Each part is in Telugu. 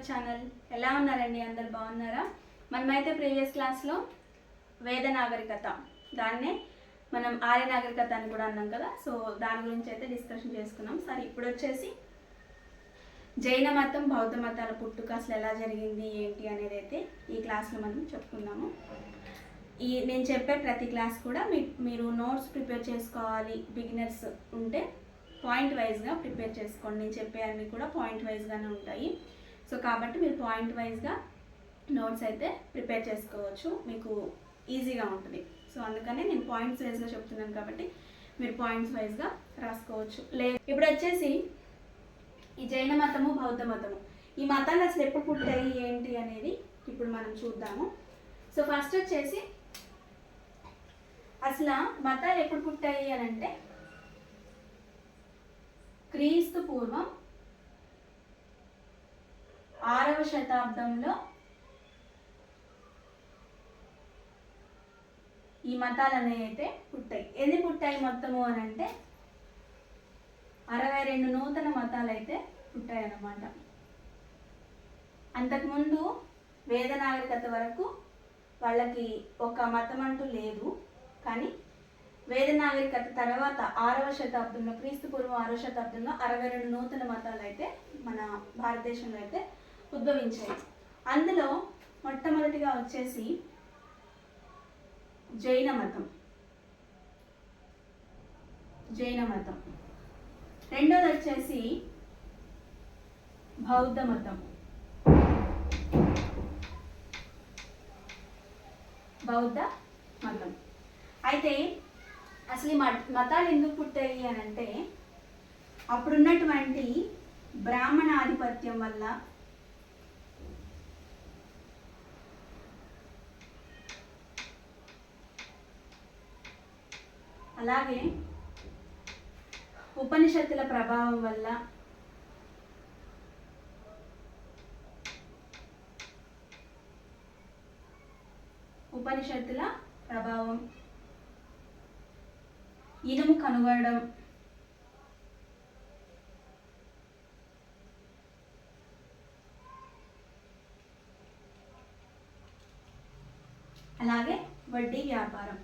Our channel. ఎలా ఉన్నారండి? అందరు బాగున్నారా? మనమైతే ప్రీవియస్ క్లాస్లో వేద నాగరికత, దాన్నే మనం ఆర్య నాగరికత అని కూడా అన్నాం కదా. సో దాని గురించి అయితే డిస్కషన్ చేసుకున్నాం. సరే, ఇప్పుడు వచ్చేసి జైన మతం, బౌద్ధ మతాల పుట్టుక అసలు ఎలా జరిగింది ఏంటి అనేది అయితే ఈ క్లాస్లో మనం చెప్పుకుందాము. నేను చెప్పే ప్రతి క్లాస్ కూడా మీరు నోట్స్ ప్రిపేర్ చేసుకోవాలి. బిగినర్స్ ఉంటే పాయింట్ వైజ్గా ప్రిపేర్ చేసుకోండి. నేను చెప్పే అన్నీ కూడా పాయింట్ వైజ్గానే ఉంటాయి. సో కాబట్టి మీరు పాయింట్ వైజ్గా నోట్స్ అయితే ప్రిపేర్ చేసుకోవచ్చు, మీకు ఈజీగా ఉంటుంది. సో అందుకనే నేను పాయింట్స్ వైజ్గా చెప్తున్నాను కాబట్టి మీరు పాయింట్స్ వైజ్గా రాసుకోవచ్చు. ఇప్పుడు వచ్చేసి ఈ జైన మతము, బౌద్ధ మతము, ఈ మతాలు అసలు ఎప్పుడు పుట్టాయి ఏంటి అనేది ఇప్పుడు మనం చూద్దాము. సో ఫస్ట్ వచ్చేసి అసలు మతాలు ఎప్పుడు పుట్టాయి అని అంటే క్రీస్తు పూర్వం 6వ శతాబ్దంలో ఈ మతాలు అనేవి అయితే పుట్టాయి. ఎన్ని పుట్టాయి మొత్తము అని అంటే 62 నూతన మతాలు అయితే పుట్టాయి అన్నమాట. అంతకుముందు వేద నాగరికత వరకు వాళ్ళకి ఒక మతం అంటూ లేదు. కానీ వేద నాగరికత తర్వాత 6వ శతాబ్దంలో, క్రీస్తు పూర్వం 6వ శతాబ్దంలో 62 నూతన మతాలు అయితే మన భారతదేశంలో అయితే ఉద్భవించాయి. అందులో మొట్టమొదటిగా వచ్చేసి జైన మతం. రెండోది వచ్చేసి బౌద్ధ మతం. అయితే అసలు ఈ మతాలు ఎందుకు పుట్టాయి అని అంటే అప్పుడున్నటువంటి బ్రాహ్మణ ఆధిపత్యం వల్ల, అలాగే ఉపనిషత్తుల ప్రభావం వల్ల, ఇనుము కనుగొనడం, అలాగే వడ్డీ వ్యాపారం.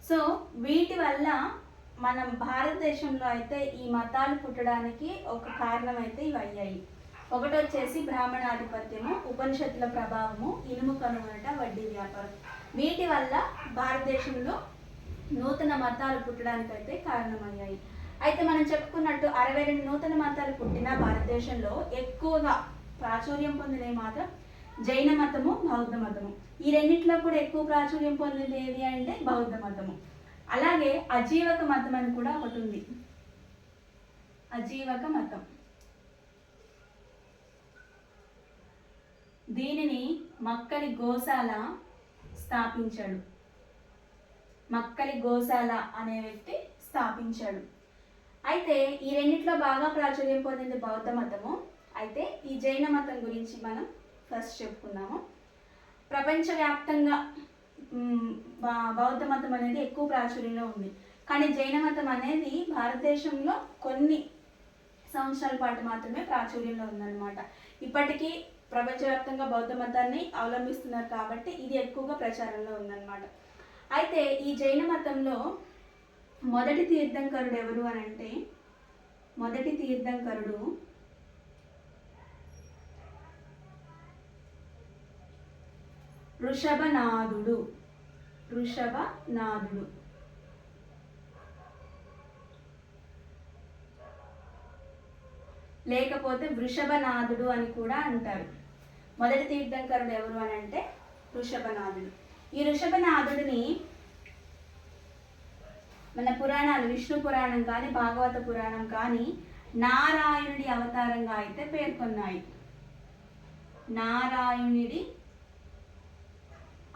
సో వీటి వల్ల మనం భారతదేశంలో అయితే ఈ మతాలు పుట్టడానికి ఒక కారణం అయితే ఇవి అయ్యాయి. ఒకటి వచ్చేసి బ్రాహ్మణాధిపత్యము, ఉపనిషత్తుల ప్రభావము, ఇనుము కనుగొనట, వడ్డీ వ్యాపారం. వీటి వల్ల భారతదేశంలో నూతన మతాలు పుట్టడానికి అయితే కారణమయ్యాయి. అయితే మనం చెప్పుకున్నట్టు 62 నూతన మతాలు పుట్టిన భారతదేశంలో ఎక్కువగా ప్రాచుర్యం పొందినవి మాత్రం జైన మతము, బౌద్ధ మతము. ఈ రెండిట్లో కూడా ఎక్కువ ప్రాచుర్యం పొందింది ఏది అంటే బౌద్ధ మతము. అలాగే అజీవక మతం అని కూడా ఒకటి ఉంది. అజీవక మతం, దీనిని మక్కలి గోశాల స్థాపించాడు. మక్కలి గోశాల అనే వ్యక్తి స్థాపించాడు. అయితే ఈ రెండిట్లో బాగా ప్రాచుర్యం పొందింది బౌద్ధ మతము. అయితే ఈ జైన మతం గురించి మనం ఫస్ట్ చెప్పుకుందాము. ప్రపంచవ్యాప్తంగా బౌద్ధ మతం అనేది ఎక్కువ ప్రాచుర్యంలో ఉంది. కానీ జైన మతం అనేది భారతదేశంలో కొన్ని సంవత్సరాల పాటు మాత్రమే ప్రాచుర్యంలో ఉందన్నమాట. ఇప్పటికీ ప్రపంచవ్యాప్తంగా బౌద్ధ మతాన్ని అవలంబిస్తున్నారు కాబట్టి ఇది ఎక్కువగా ప్రచారంలో ఉందన్నమాట. అయితే ఈ జైన మతంలో మొదటి తీర్థంకరుడు ఎవరు అని అంటే మొదటి తీర్థంకరుడు ఋషభనాథుడు. లేకపోతే వృషభనాథుడు అని కూడా అంటారు. మొదటి తీర్థంకరుడు ఎవరు అని అంటే ఋషభనాథుడు. ఈ ఋషభనాథుడిని మన పురాణాలు, విష్ణు పురాణం కానీ భాగవత పురాణం కానీ నారాయణుడి అవతారంగా అయితే పేర్కొన్నాయి. నారాయణుడి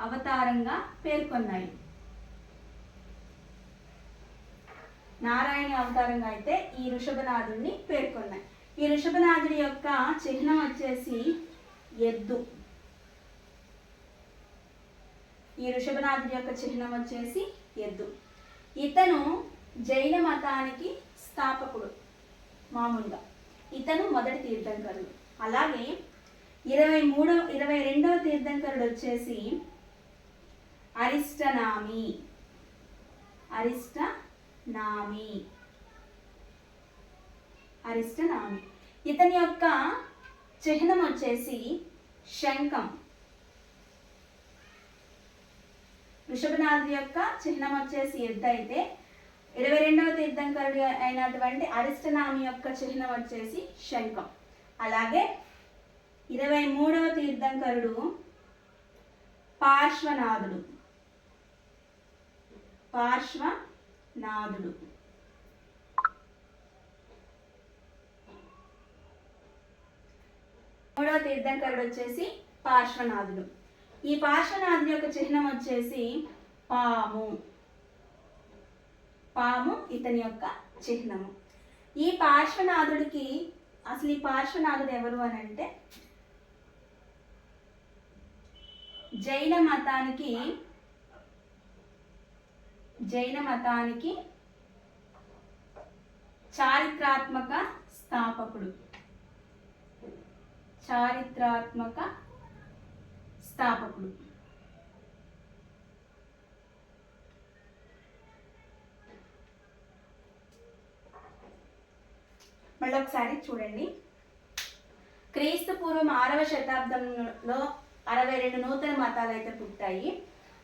అవతారంగా పేర్కొన్నాయి. నారాయణ అవతారంగా అయితే ఈ ఋషభనాథుడిని పేర్కొన్నాయి. ఈ ఋషభనాథుడి యొక్క చిహ్నం వచ్చేసి ఎద్దు. ఈ ఋషభనాథుడి యొక్క చిహ్నం వచ్చేసి ఎద్దు. ఇతను జైన మతానికి స్థాపకుడు. మామూలుగా ఇతను మొదటి తీర్థంకరుడు. అలాగే 22వ తీర్థంకరుడు వచ్చేసి అరిస్టనామి. ఇతని యొక్క చిహ్నం వచ్చేసి శంఖం. వృషభనాథుడి యొక్క చిహ్నం వచ్చేసి ఎద్దు అయితే 22వ తీర్థంకరుడు అయినటువంటి అరిస్టనామి యొక్క చిహ్నం వచ్చేసి శంఖం. అలాగే 23వ తీర్థంకరుడు పార్శ్వనాథుడు. మూడవ తీర్థంకరుడు వచ్చేసి పార్శ్వనాథుడు. ఈ పార్శ్వనాథుడి యొక్క చిహ్నం వచ్చేసి పాము ఇతని యొక్క చిహ్నము. ఈ పార్శ్వనాథుడికి అసలు ఈ పార్శ్వనాథుడు ఎవరు అని అంటే జైన మతానికి చారిత్రాత్మక స్థాపకుడు. మళ్ళీ ఒకసారి చూడండి. క్రీస్తు పూర్వం 6వ శతాబ్దంలో 62 నూతన మతాలు అయితే పుట్టాయి.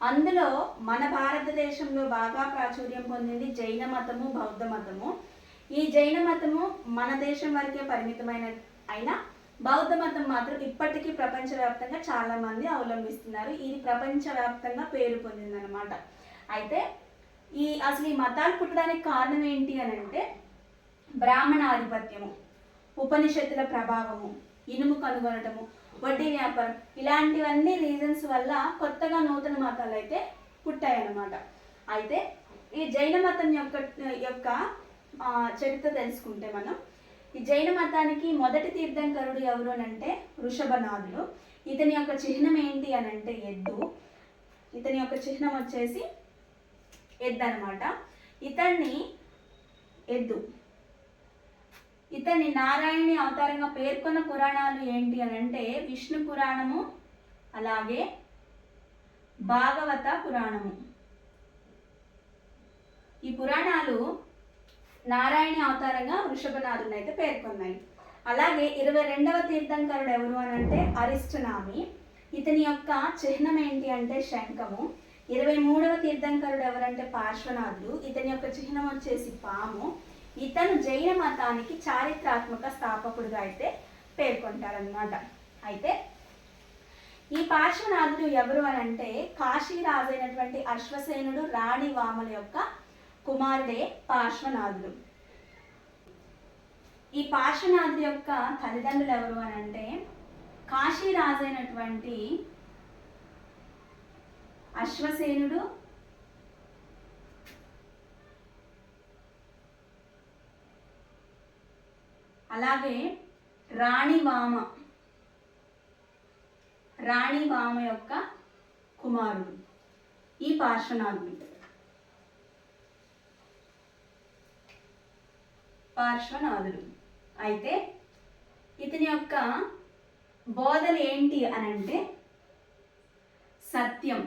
అందులో మన భారతదేశంలో బాగా ప్రాచుర్యం పొందింది జైన మతము, బౌద్ధ మతము. ఈ జైన మతము మన దేశం వరకే పరిమితమైన అయినా బౌద్ధ మతం మాత్రం ఇప్పటికీ ప్రపంచవ్యాప్తంగా చాలా మంది అవలంబిస్తున్నారు. ఇది ప్రపంచవ్యాప్తంగా పేరు పొందిందనమాట. అయితే అసలు ఈ మతాలు పుట్టడానికి కారణం ఏంటి అని అంటే బ్రాహ్మణ ఆధిపత్యము, ఉపనిషత్తుల ప్రభావము, ఇనుము కనుగొనటము, వడ్డీ వ్యాపారం, ఇలాంటివన్నీ రీజన్స్ వల్ల కొత్తగా నూతన మతాలు అయితే పుట్టాయన్నమాట. అయితే ఈ జైన మతం యొక్క చరిత్ర తెలుసుకుంటే మనం ఈ జైన మతానికి మొదటి తీర్థంకరుడు ఎవరు అని అంటే వృషభనాథుడు. ఇతని యొక్క చిహ్నం ఏంటి అని అంటే ఎద్దు. ఇతని యొక్క చిహ్నం వచ్చేసి ఎద్దు అనమాట. ఇతన్ని నారాయణి అవతారంగా పేర్కొన్న పురాణాలు ఏంటి అని అంటే విష్ణు పురాణము, అలాగే భాగవత పురాణము. ఈ పురాణాలు నారాయణి అవతారంగా వృషభనాథుని అయితే పేర్కొన్నాయి. అలాగే 22వ తీర్థంకరుడు ఎవరు అని అంటే అరిస్టనామి. ఇతని యొక్క చిహ్నం ఏంటి అంటే శంఖము. 23వ తీర్థంకరుడు ఎవరంటే పార్శ్వనాథుడు. ఇతని యొక్క చిహ్నం వచ్చేసి పాము. ఇతను జైన మతానికి చారిత్రాత్మక స్థాపకుడిగా అయితే పేర్కొంటారనమాట. అయితే ఈ పార్శ్వనాథుడు ఎవరు అని అంటే కాశీ రాజైనటువంటి అశ్వసేనుడు రాణి వామల యొక్క కుమారుడే పార్శ్వనాథుడు. ఈ పార్శ్వనాథుడి యొక్క తల్లిదండ్రులు ఎవరు అని అంటే కాశీ రాజైనటువంటి అశ్వసేనుడు, అలాగే రాణివామ యొక్క కుమారుడు ఈ పార్శ్వనాథుడు. అయితే ఇతని యొక్క బోధలు ఏంటి అని అంటే సత్యం,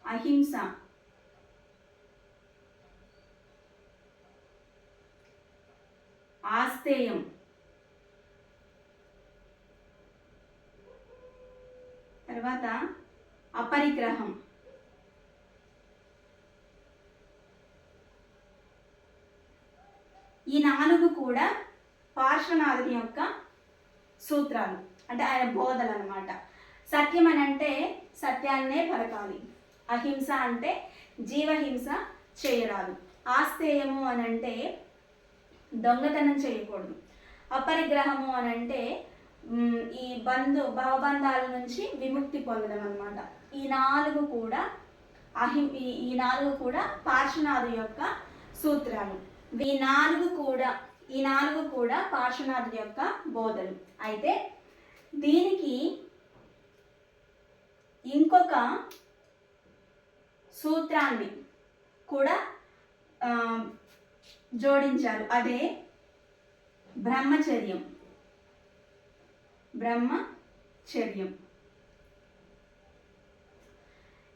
అహింస, ఆస్తేయం, తర్వాత అపరిగ్రహం, ఈ 4 కూడా పార్శ్వనాథుని యొక్క సూత్రాలు అంటే ఆయన బోధలు అన్నమాట. సత్యం అని అంటే సత్యాన్నే పలకాలి, అహింస అంటే జీవహింస చేయరాదు, ఆస్తేయము అని అంటే దొంగతనం చేయకూడదు, అపరిగ్రహము అని అంటే ఈ భావబంధాల నుంచి విముక్తి పొందడం అన్నమాట. ఈ 4 కూడా పార్శ్వనాథు యొక్క సూత్రాలు. ఈ నాలుగు కూడా పార్శ్వనాథుడి యొక్క బోధలు. అయితే దీనికి ఇంకొక సూత్రాన్ని కూడా జోడించారు. అదే బ్రహ్మచర్యం.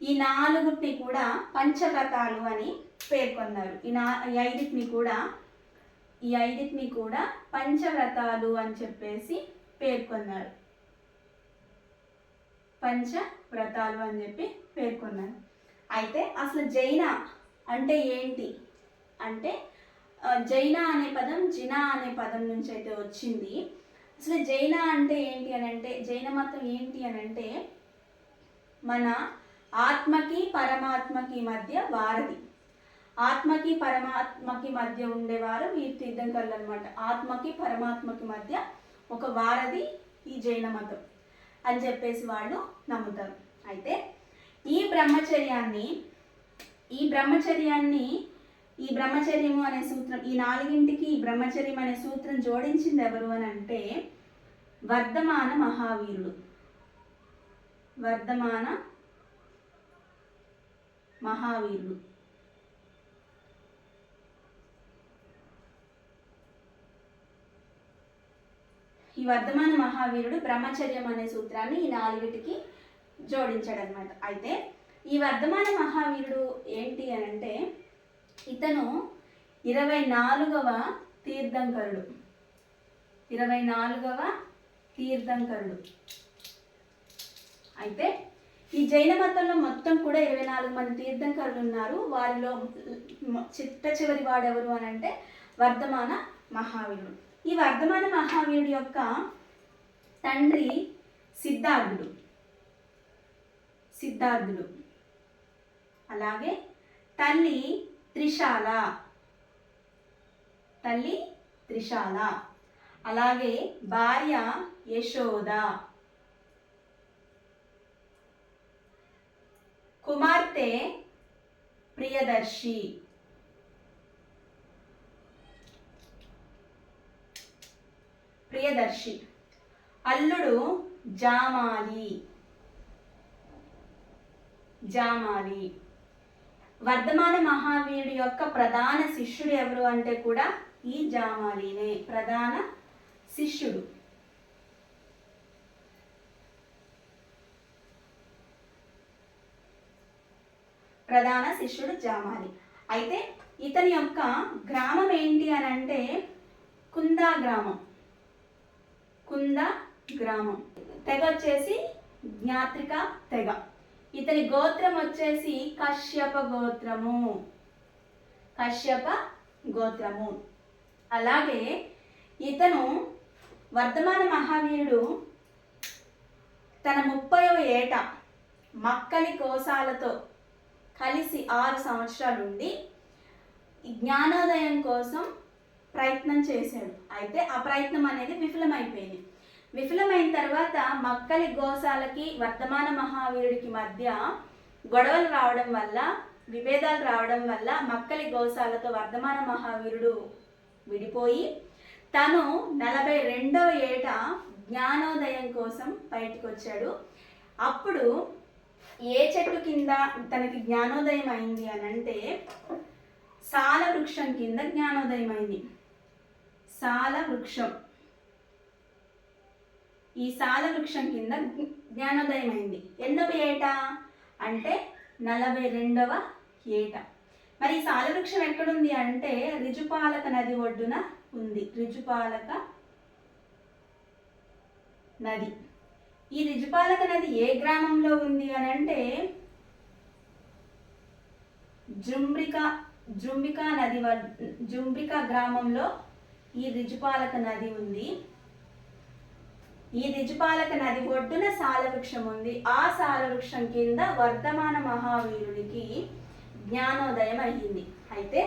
ఈ 4 కూడా పంచవ్రతాలు అని పేర్కొన్నారు. ఈ 5 కూడా పంచవ్రతాలు అని చెప్పేసి పేర్కొన్నారు. అయితే అసలు జైన అంటే ఏంటి అంటే, జైన అనే పదం జినా అనే పదం నుంచి అయితే వచ్చింది. అసలు జైన అంటే ఏంటి అని అంటే, జైన మతం ఏంటి అని అంటే, మన ఆత్మకి పరమాత్మకి మధ్య వారధి. ఆత్మకి పరమాత్మకి మధ్య ఉండేవారు ఈ తీర్థంకరులు అనమాట. ఆత్మకి పరమాత్మకి మధ్య ఒక వారధి ఈ జైన మతం అని చెప్పేసి వాళ్ళు నమ్ముతారు. అయితే ఈ బ్రహ్మచర్యము అనే సూత్రం, ఈ 4కి ఈ బ్రహ్మచర్యం అనే సూత్రం జోడించింది ఎవరు అని అంటే వర్ధమాన మహావీరుడు. ఈ వర్ధమాన మహావీరుడు బ్రహ్మచర్యం అనే సూత్రాన్ని ఈ 4కి జోడించాడనమాట. అయితే ఈ వర్ధమాన మహావీరుడు ఏంటి అని అంటే, ఇతను 24వ తీర్థంకరుడు. అయితే ఈ జైన మతంలో మొత్తం కూడా 24 మంది తీర్థంకరులు ఉన్నారు. వారిలో చివరి వాడెవరు అని అంటే వర్ధమాన మహావీరుడు. ఈ వర్ధమాన మహావీరుడు యొక్క తండ్రి సిద్ధార్థుడు, అలాగే తల్లి త్రిశాల, అలాగే భార్య యశోద, కుమార్తె ప్రియదర్శి, అల్లుడు జామాలి. వర్ధమాన మహావీరుడు యొక్క ప్రధాన శిష్యుడు ఎవరు అంటే కూడా ఈ జామాలినే ప్రధాన శిష్యుడు. జామాలి. అయితే ఇతని యొక్క గ్రామం ఏంటి అని అంటే కుంద గ్రామం. తెగ వచ్చేసి జ్ఞాత్రిక తెగ. ఇతని గోత్రం వచ్చేసి కశ్యప గోత్రము. అలాగే ఇతను వర్ధమాన మహావీరుడు తన 30వ ఏట మక్కలి కోసాలతో కలిసి 6 సంవత్సరాలు ఉండి జ్ఞానోదయం కోసం ప్రయత్నం చేశాడు. అయితే ఆ ప్రయత్నం అనేది విఫలమైన తర్వాత మక్కలి గోసాలకి వర్ధమాన మహావీరుడికి మధ్య గొడవలు రావడం వల్ల, విభేదాలు రావడం వల్ల మక్కలి గోసాలతో వర్ధమాన మహావీరుడు విడిపోయి తను 42వ ఏట జ్ఞానోదయం కోసం బయటకు వచ్చాడు. అప్పుడు ఏ చెట్టు కింద తనకి జ్ఞానోదయం అయింది అని అంటే సాల వృక్షం కింద జ్ఞానోదయం అయింది. ఈ సాల వృక్షం కింద జ్ఞానోదయం అయింది. ఎన్నవ ఏట అంటే 42వ ఏట. మరి ఈ సాల వృక్షం ఎక్కడుంది అంటే రిజుపాలక నది ఒడ్డున ఉంది. ఈ రిజుపాలక నది ఏ గ్రామంలో ఉంది అని అంటే జుంబ్రికా గ్రామంలో ఈ రిజుపాలక నది ఉంది. ఈ రిజుపాలక నది ఒడ్డున సాలవృక్షం ఉంది. ఆ సాలవృక్షం కింద వర్ధమాన మహావీరుడికి జ్ఞానోదయం అయ్యింది. అయితే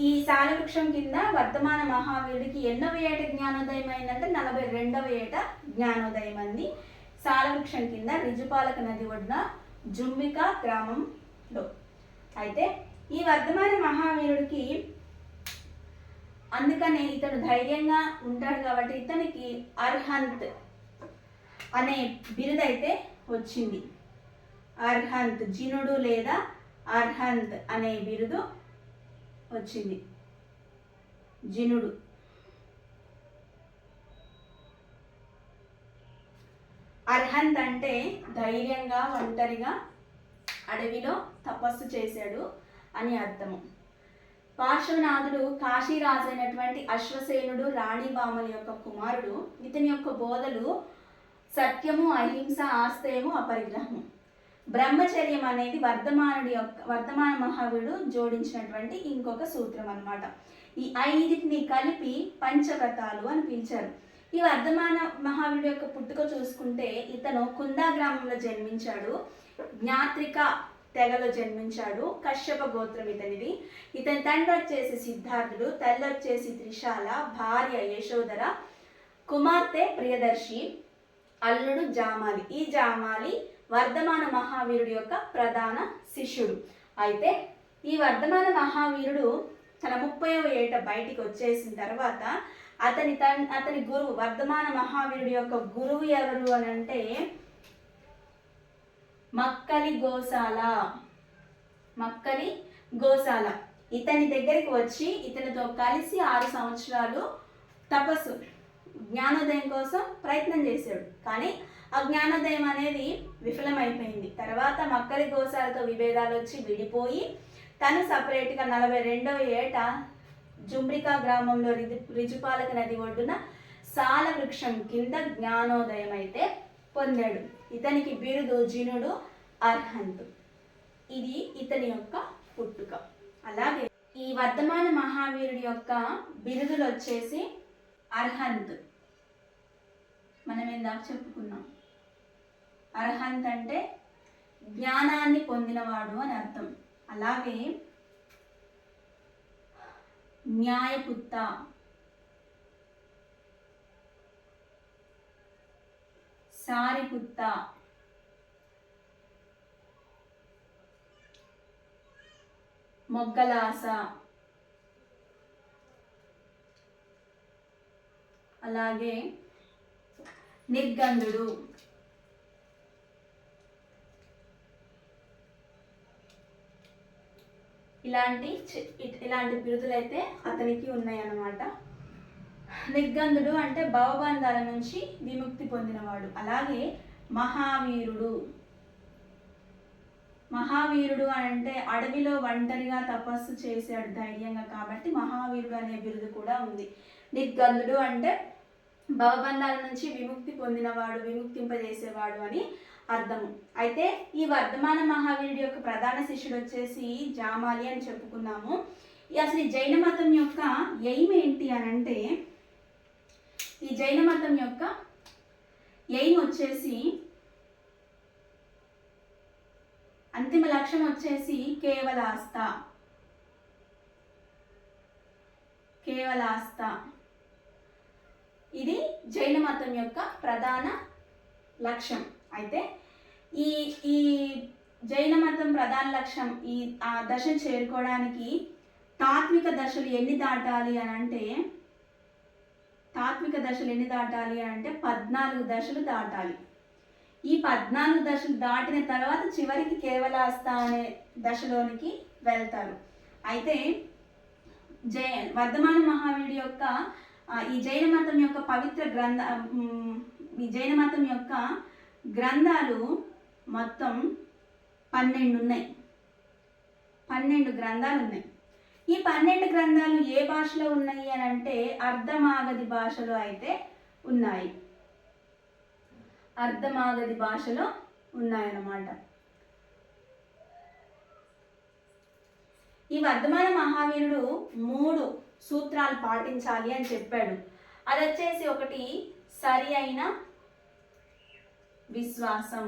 ఈ సాలవృక్షం కింద వర్ధమాన మహావీరుడికి ఎన్నవ ఏట జ్ఞానోదయం అయిందంటే 42వ ఏట జ్ఞానోదయం అంది. సాలవృక్షం కింద రిజుపాలక నది ఒడ్డున జుంబికా గ్రామంలో. అయితే ఈ వర్ధమాన మహావీరుడికి అందుకనే ఇతడు ధైర్యంగా ఉంటాడు కాబట్టి ఇతనికి అర్హంత్ అనే బిరుదైతే వచ్చింది. అర్హంత్, జినుడు లేదా అర్హంత్ అనే బిరుదు వచ్చింది. జినుడు. అర్హంత్ అంటే ధైర్యంగా ఒంటరిగా అడవిలో తపస్సు చేశాడు అని అర్థము. పార్శ్వనాథుడు కాశీరాజు అయినటువంటి అశ్వసేనుడు రాణిబామల యొక్క కుమారుడు. ఇతని యొక్క బోధలు సత్యము, అహింస, ఆస్తేయము, అపరిగ్రహము. బ్రహ్మచర్యం అనేది వర్ధమాన మహావీరుడు జోడించినటువంటి ఇంకొక సూత్రం అన్నమాట. ఈ ఐదిటిని కలిపి పంచవ్రతాలు అని పిలిచారు. ఈ వర్ధమాన మహావీరుడు యొక్క పుట్టుక చూసుకుంటే ఇతను కుందా గ్రామంలో జన్మించాడు. జ్ఞాత్రిక తెగలో జన్మించాడు. కశ్యప గోత్రం ఇతనిది. ఇతని తండ్రి వచ్చేసి సిద్ధార్థుడు, తల్లి వచ్చేసి త్రిశాల, భార్య యశోధర, కుమార్తె ప్రియదర్శి, అల్లుడు జామాలి. ఈ జామాలి వర్ధమాన మహావీరుడు యొక్క ప్రధాన శిష్యుడు. అయితే ఈ వర్ధమాన మహావీరుడు తన 30వ ఏట బయటికి వచ్చేసిన తర్వాత అతని గురువు, వర్ధమాన మహావీరుడు యొక్క గురువు ఎవరు అని అంటే మక్కలి గోశాల. ఇతని దగ్గరికి వచ్చి ఇతనితో కలిసి 6 సంవత్సరాలు తపస్సు, జ్ఞానోదయం కోసం ప్రయత్నం చేశాడు. కానీ ఆ జ్ఞానోదయం అనేది విఫలమైపోయింది. తర్వాత మక్కలి గోశాలతో విభేదాలు వచ్చి విడిపోయి తను సపరేట్గా 42వ ఏట జుమ్రికా గ్రామంలో రిజుపాలక నది ఒడ్డున సాల వృక్షం కింద జ్ఞానోదయం అయితే పొందాడు. ఇతనికి బిరుదు జినుడు, అర్హంత్. ఇది ఇతని యొక్క పుట్టుక. అలాగే ఈ వర్ధమాన మహావీరుడి యొక్క బిరుదులు వచ్చేసి అర్హంత్. మనం ఇందాక చెప్పుకున్నాం. అర్హంత్ అంటే జ్ఞానాన్ని పొందినవాడు అని అర్థం. అలాగే న్యాయపుత్త, సారిపుత్త, మొగ్గలాస, అలాగే నిర్గంధుడు, ఇలాంటి బిరుదులైతే అతనికి ఉన్నాయన్నమాట. నిర్గంధుడు అంటే భవబంధాల నుంచి విముక్తి పొందినవాడు. అలాగే మహావీరుడు అని అంటే అడవిలో ఒంటరిగా తపస్సు చేశాడు ధైర్యంగా, కాబట్టి మహావీరుడు అనే బిరుదు కూడా ఉంది. నిర్గంధుడు అంటే భవబంధాల నుంచి విముక్తి పొందినవాడు, విముక్తింపజేసేవాడు అని అర్థము. అయితే ఈ వర్ధమాన మహావీరుడి యొక్క ప్రధాన శిష్యుడు వచ్చేసి జామాలి అని చెప్పుకున్నాము. అసలు ఈ జైన మతం యొక్క ఎయిమ్ ఏంటి అని అంటే, ఈ జైన మతం యొక్క ఎయిమ్ వచ్చేసి, అంతిమ లక్ష్యం వచ్చేసి కేవలాస్త. ఇది జైన మతం యొక్క ప్రధాన లక్ష్యం. అయితే ఈ జైన మతం ప్రధాన లక్ష్యం ఆ దశను చేరుకోవడానికి తాత్విక దశలు ఎన్ని దాటాలి అని అంటే 14 దశలు దాటాలి. ఈ 14 దశలు దాటిన తర్వాత చివరికి కేవలాస్త అనే దశలోనికి వెళ్తారు. అయితే వర్ధమాన మహావీరుడి యొక్క ఈ జైన మతం యొక్క ఈ జైన మతం యొక్క గ్రంథాలు మొత్తం 12 ఉన్నాయి. 12 గ్రంథాలు ఉన్నాయి. ఈ 12 గ్రంథాలు ఏ భాషలో ఉన్నాయి అని అంటే అర్ధమాగధి భాషలో అయితే ఉన్నాయి. అర్ధమాగధి భాషలో ఉన్నాయన్నమాట. ఈ వర్ధమాన మహావీరుడు 3 సూత్రాలు పాటించాలి అని చెప్పాడు. అది వచ్చేసి ఒకటి సరి అయిన విశ్వాసం,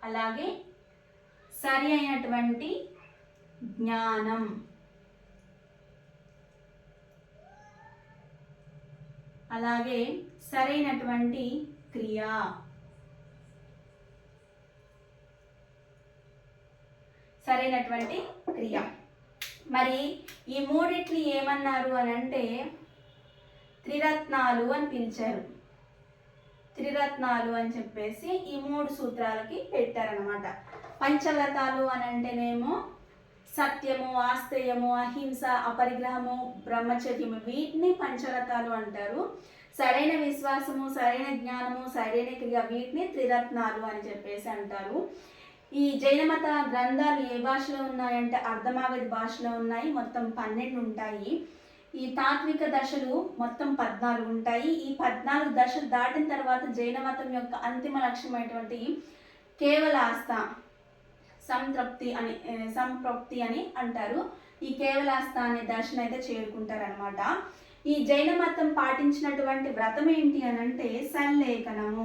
అలాగే సరి అయినటువంటి జ్ఞానం, అలాగే సరైనటువంటి క్రియ. మరి ఈ మూడిటిని ఏమన్నారు అని అంటే త్రిరత్నాలు అని పిలిచారు. త్రిరత్నాలు అని చెప్పేసి ఈ 3 సూత్రాలకి పెట్టారనమాట. పంచవ్రతాలు అని అంటేనేమో సత్యము, ఆస్తేయము, అహింస, అపరిగ్రహము, బ్రహ్మచర్యము, వీటిని పంచవ్రతాలు అంటారు. సరైన విశ్వాసము, సరైన జ్ఞానము, సరైన క్రియ, వీటిని త్రిరత్నాలు అని చెప్పేసి అంటారు. ఈ జైన మత గ్రంథాలు ఏ భాషలో ఉన్నాయంటే అర్ధమాగధి భాషలో ఉన్నాయి. మొత్తం 12 ఉంటాయి. ఈ తాత్విక దశలు మొత్తం 14 ఉంటాయి. ఈ 14 దశలు దాటిన తర్వాత జైన మతం యొక్క అంతిమ లక్ష్యమైనటువంటి కేవలాస్త సంప్రప్తి అని అంటారు. ఈ కేవలాస్త అనే దశను అయితే చేరుకుంటారనమాట. ఈ జైన మతం పాటించినటువంటి వ్రతం ఏంటి అని అంటే సల్లేఖనం.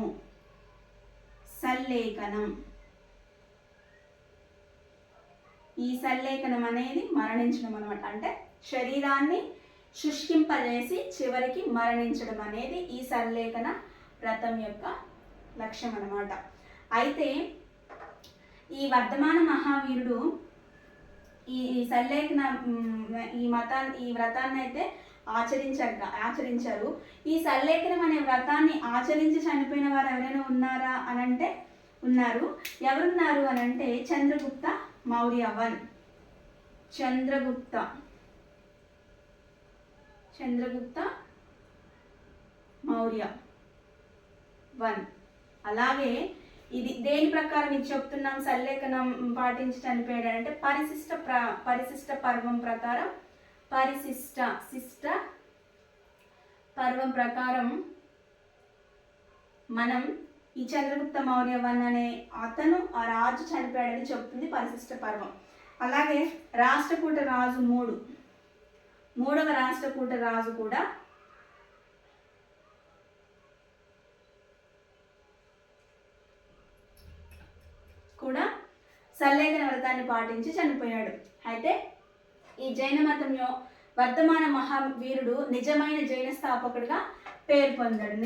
ఈ సల్లేఖనం అనేది మరణించడం అనమాట. అంటే శరీరాన్ని శుష్కింపజేసి చివరికి మరణించడం అనేది ఈ సల్లేఖన వ్రతం యొక్క లక్ష్యం అన్నమాట. అయితే ఈ వర్ధమాన మహావీరుడు ఈ సల్లేఖన ఈ వ్రతాన్ని అయితే ఆచరించారు. ఈ సల్లేఖనం అనే వ్రతాన్ని ఆచరించి చనిపోయిన వారు ఎవరైనా ఉన్నారా అని అంటే ఉన్నారు. ఎవరున్నారు అని అంటే చంద్రగుప్త మౌర్య 1, చంద్రగుప్త మౌర్య 1. అలాగే ఇది దేని ప్రకారం ఇది చెప్తున్నాం సల్లేఖనం పాటించి చనిపోయాడు అంటే పరిశిష్ట పర్వం ప్రకారం పరిశిష్ట పర్వం ప్రకారం మనం ఈ చంద్రగుప్త మౌర్య 1 అనే అతను ఆ రాజు చనిపోయాడని చెప్తుంది పరిశిష్ట పర్వం. అలాగే రాష్ట్రకూట రాజు 3వ రాష్ట్రకూట రాజు కూడా సల్లేఖన వ్రతాన్ని పాటించి చనిపోయాడు. అయితే ఈ జైన మతంలో వర్ధమాన మహావీరుడు నిజమైన జైన స్థాపకుడిగా పేరు పొందాడు.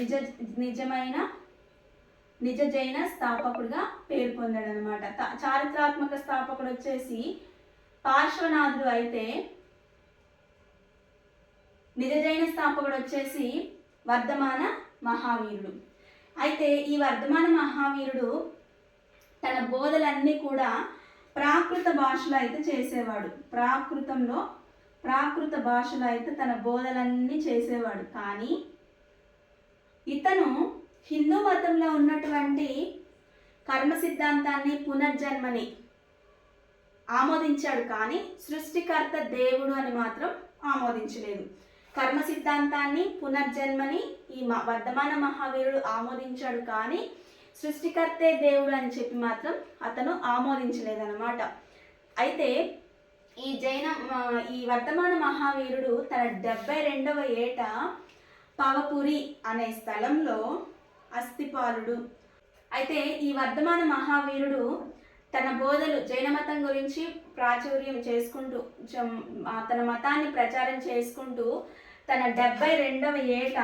నిజ జైన స్థాపకుడిగా పేరు పొందాడు అనమాట. చారిత్రాత్మక స్థాపకుడు వచ్చేసి పార్శ్వనాథుడు అయితే నిజ జైన స్థాపకుడు వచ్చేసి వర్ధమాన మహావీరుడు. అయితే ఈ వర్ధమాన మహావీరుడు తన బోధలన్నీ కూడా ప్రాకృత భాషలో అయితే చేసేవాడు. ప్రాకృత భాషలో అయితే తన బోధలన్నీ చేసేవాడు. కానీ ఇతను హిందూ మతంలో ఉన్నటువంటి కర్మ సిద్ధాంతాన్ని, పునర్జన్మని ఆమోదించాడు. కానీ సృష్టికర్త దేవుడు అని మాత్రం ఆమోదించలేదు. కర్మ సిద్ధాంతాన్ని, పునర్జన్మని ఈ వర్ధమాన మహావీరుడు ఆమోదించాడు. కానీ సృష్టికర్తే దేవుడు అని చెప్పి మాత్రం అతను ఆమోదించలేదన్నమాట. అయితే ఈ వర్ధమాన మహావీరుడు తన 72వ ఏట పవపురి అనే స్థలంలో అస్థిపాలుడు. అయితే ఈ వర్ధమాన మహావీరుడు తన బోధలు జైన మతం గురించి ప్రాచుర్యం చేసుకుంటూ తన మతాన్ని ప్రచారం చేసుకుంటూ తన 72వ ఏట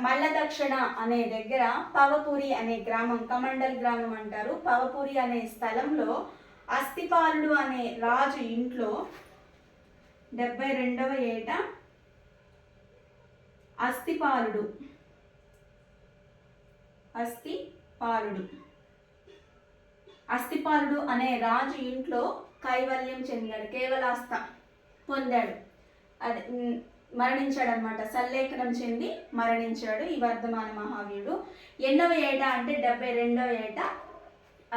మల్లదక్షిణ అనే దగ్గర పవపురి అనే గ్రామం, కమండల్ గ్రామం అంటారు. పవపురి అనే స్థలంలో అస్థిపాలుడు అనే రాజు ఇంట్లో 72వ ఏట అస్థిపాలుడు అనే రాజు ఇంట్లో కైవల్యం చెందాడు, కేవలాస్త పొందాడు. అది మరణించాడు అనమాట. సల్లేఖనం చెంది మరణించాడు ఈ వర్ధమాన మహావీరుడు. ఎన్నవ ఏట అంటే 72వ ఏట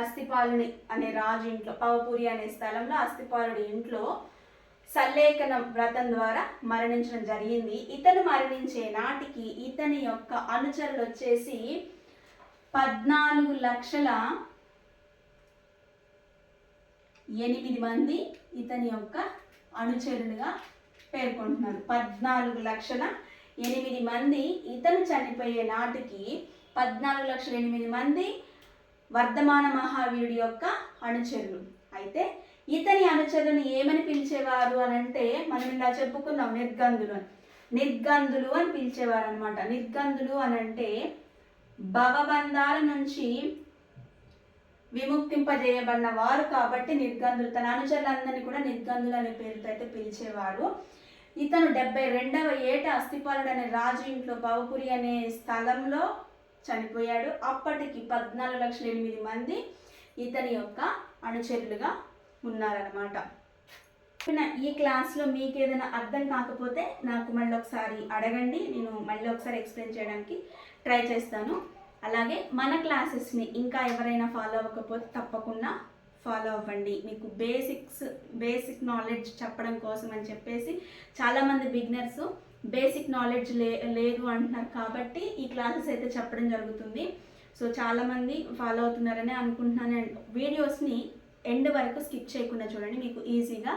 అస్థిపాలుని అనే రాజు ఇంట్లో, పవపురి అనే స్థలంలో అస్థిపాలుడి ఇంట్లో సల్లేఖనం వ్రతం ద్వారా మరణించడం జరిగింది. ఇతను మరణించే నాటికి ఇతని యొక్క అనుచరులు వచ్చేసి 14,08,000 మంది ఇతని యొక్క అనుచరులుగా పేర్కొంటున్నారు. 14,08,000 మంది ఇతను చనిపోయే నాటికి 14,08,000 మంది వర్ధమాన మహావీరుడి యొక్క అనుచరులు. అయితే ఇతని అనుచరులను ఏమని పిలిచేవారు అని అంటే మనం ఇలా చెప్పుకున్నాం, నిర్గంధులు అని పిలిచేవారు అనమాట. నిర్గంధులు అని అంటే భవబంధాల నుంచి విముక్తింపజేయబడిన వారు కాబట్టి నిర్గంధులు. తన అనుచరులందరినీ కూడా నిర్గంధులు అనే పేరుతో అయితే పిలిచేవారు. ఇతను 72వ ఏట అస్థిపాలుడు అనే రాజు ఇంట్లో భవపురి అనే స్థలంలో చనిపోయాడు. అప్పటికి 14,08,000 మంది ఇతని యొక్క అనుచరులుగా ఉన్నారన్నమాట. ఈ క్లాస్లో మీకు ఏదైనా అర్థం కాకపోతే నాకు మళ్ళీ ఒకసారి అడగండి, నేను మళ్ళీ ఒకసారి ఎక్స్ప్లెయిన్ చేయడానికి ట్రై చేస్తాను. అలాగే మన క్లాసెస్ని ఇంకా ఎవరైనా ఫాలో అవ్వకపోతే తప్పకుండా ఫాలో అవ్వండి. మీకు బేసిక్ నాలెడ్జ్ చెప్పడం కోసం అని చెప్పేసి చాలామంది బిగినర్స్ బేసిక్ నాలెడ్జ్ లేదు అంటున్నారు, కాబట్టి ఈ క్లాసెస్ అయితే చెప్పడం జరుగుతుంది. సో చాలామంది ఫాలో అవుతున్నారని అనుకుంటున్నాను. అండ్ వీడియోస్ని ఎండ్ వరకు స్కిప్ చేయకుండా చూడండి, మీకు ఈజీగా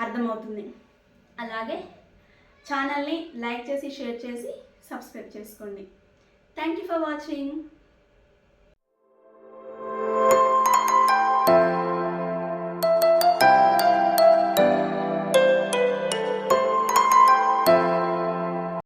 అర్థమవుతుంది. అలాగే ఛానల్ని లైక్ చేసి షేర్ చేసి సబ్స్క్రైబ్ చేసుకోండి. Thank you for watching.